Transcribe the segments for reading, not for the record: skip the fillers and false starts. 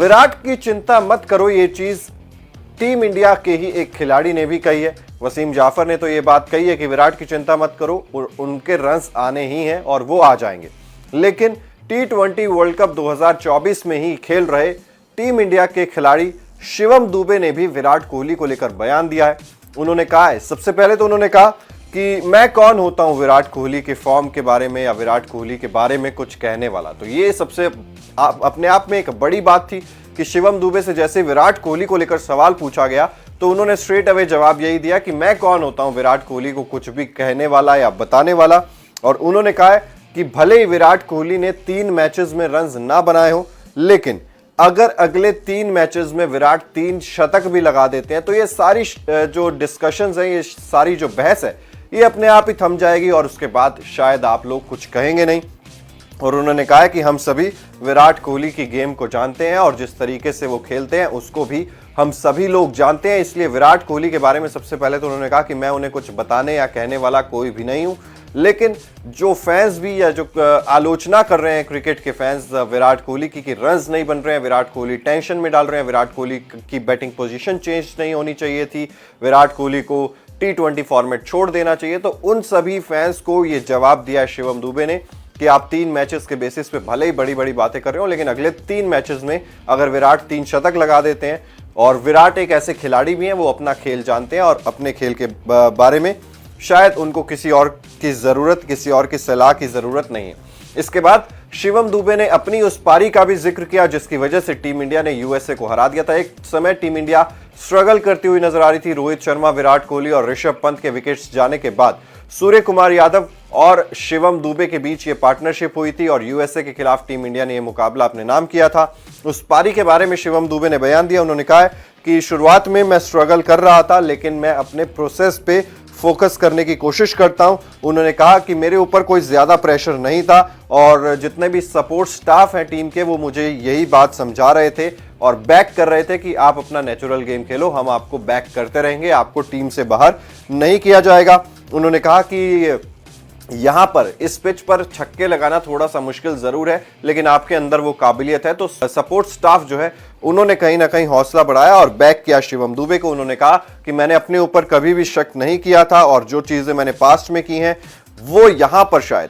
विराट की चिंता मत करो, ये चीज टीम इंडिया के ही एक खिलाड़ी ने भी कही है। वसीम जाफर ने तो ये बात कही है कि विराट की चिंता मत करो, उनके रन्स आने ही हैं और वो आ जाएंगे। लेकिन T20 वर्ल्ड कप 2024 में ही खेल रहे टीम इंडिया के खिलाड़ी शिवम दुबे ने भी विराट कोहली को लेकर बयान दिया है। उन्होंने कहा है, सबसे पहले तो उन्होंने कहा कि मैं कौन होता हूं विराट कोहली के फॉर्म के बारे में या विराट कोहली के बारे में कुछ कहने वाला। तो ये सबसे अपने आप में एक बड़ी बात थी कि शिवम दुबे से जैसे विराट कोहली को लेकर सवाल पूछा गया तो उन्होंने स्ट्रेट अवे जवाब यही दिया कि मैं कौन होता हूं विराट कोहली को कुछ भी कहने वाला या बताने वाला। और उन्होंने कहा है कि भले ही विराट कोहली ने 3 मैचेस में रन्स ना बनाए हो, लेकिन अगर अगले 3 मैचेस में विराट 3 शतक भी लगा देते हैं तो ये सारी जो डिस्कशंस हैं, ये सारी जो बहस है, ये अपने आप ही थम जाएगी और उसके बाद शायद आप लोग कुछ कहेंगे नहीं। और उन्होंने कहा है कि हम सभी विराट कोहली की गेम को जानते हैं और जिस तरीके से वो खेलते हैं उसको भी हम सभी लोग जानते हैं। इसलिए विराट कोहली के बारे में सबसे पहले तो उन्होंने कहा कि मैं उन्हें कुछ बताने या कहने वाला कोई भी नहीं हूं। लेकिन जो फैंस भी या जो आलोचना कर रहे हैं क्रिकेट के फैंस विराट कोहली की कि रन्स नहीं बन रहे हैं, विराट कोहली टेंशन में डाल रहे हैं, विराट कोहली की बैटिंग पोजीशन चेंज नहीं होनी चाहिए थी, विराट कोहली को T20 फॉर्मेट छोड़ देना चाहिए, तो उन सभी फैंस को ये जवाब दिया है शिवम दुबे ने कि आप 3 मैचेस के बेसिस पे भले ही बड़ी बड़ी बातें कर रहे हो, लेकिन अगले 3 मैचेस में अगर विराट 3 शतक लगा देते हैं, और विराट एक ऐसे खिलाड़ी भी हैं, वो अपना खेल जानते हैं और अपने खेल के बारे में शायद उनको किसी और की सलाह की जरूरत नहीं है। इसके बाद शिवम दुबे ने अपनी उस पारी का भी जिक्र किया जिसकी वजह से टीम इंडिया ने यूएसए को हरा दिया था। एक समय टीम इंडिया स्ट्रगल करती हुई नजर आ रही थी। रोहित शर्मा, विराट कोहली और ऋषभ पंत के विकेट्स जाने के बाद सूर्य कुमार यादव और शिवम दुबे के बीच ये पार्टनरशिप हुई थी और यूएसए के खिलाफ टीम इंडिया ने यह मुकाबला अपने नाम किया था। उस पारी के बारे में शिवम दुबे ने बयान दिया। उन्होंने कहा है कि शुरुआत में मैं स्ट्रगल कर रहा था, लेकिन मैं अपने प्रोसेस पे फोकस करने की कोशिश करता हूं। उन्होंने कहा कि मेरे ऊपर कोई ज्यादा प्रेशर नहीं था और जितने भी सपोर्ट स्टाफ हैं टीम के, वो मुझे यही बात समझा रहे थे और बैक कर रहे थे कि आप अपना नेचुरल गेम खेलो, हम आपको बैक करते रहेंगे, आपको टीम से बाहर नहीं किया जाएगा। उन्होंने कहा कि यहां पर इस पिच पर छक्के लगाना थोड़ा सा मुश्किल जरूर है, लेकिन आपके अंदर वो काबिलियत है। तो सपोर्ट स्टाफ जो है उन्होंने कहीं ना कहीं हौसला बढ़ाया और बैक किया शिवम दुबे को। उन्होंने कहा कि मैंने अपने ऊपर कभी भी शक नहीं किया था और जो चीजें मैंने पास्ट में की हैं वो यहां पर शायद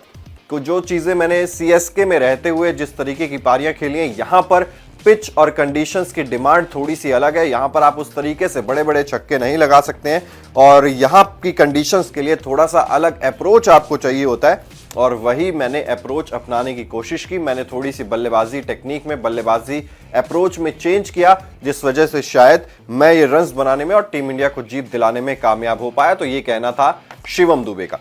जो चीजें मैंने सीएसके में रहते हुए जिस तरीके की पारियां खेली हैं, यहां पर पिच और कंडीशंस की डिमांड थोड़ी सी अलग है। यहां पर आप उस तरीके से बड़े बड़े छक्के नहीं लगा सकते हैं और यहां की कंडीशंस के लिए थोड़ा सा अलग अप्रोच आपको चाहिए होता है और वही मैंने अप्रोच अपनाने की कोशिश की। मैंने थोड़ी सी बल्लेबाजी टेक्निक में, बल्लेबाजी अप्रोच में चेंज किया, जिस वजह से शायद मैं ये रन्स बनाने में और टीम इंडिया को जीत दिलाने में कामयाब हो पाया। तो ये कहना था शिवम दुबे का।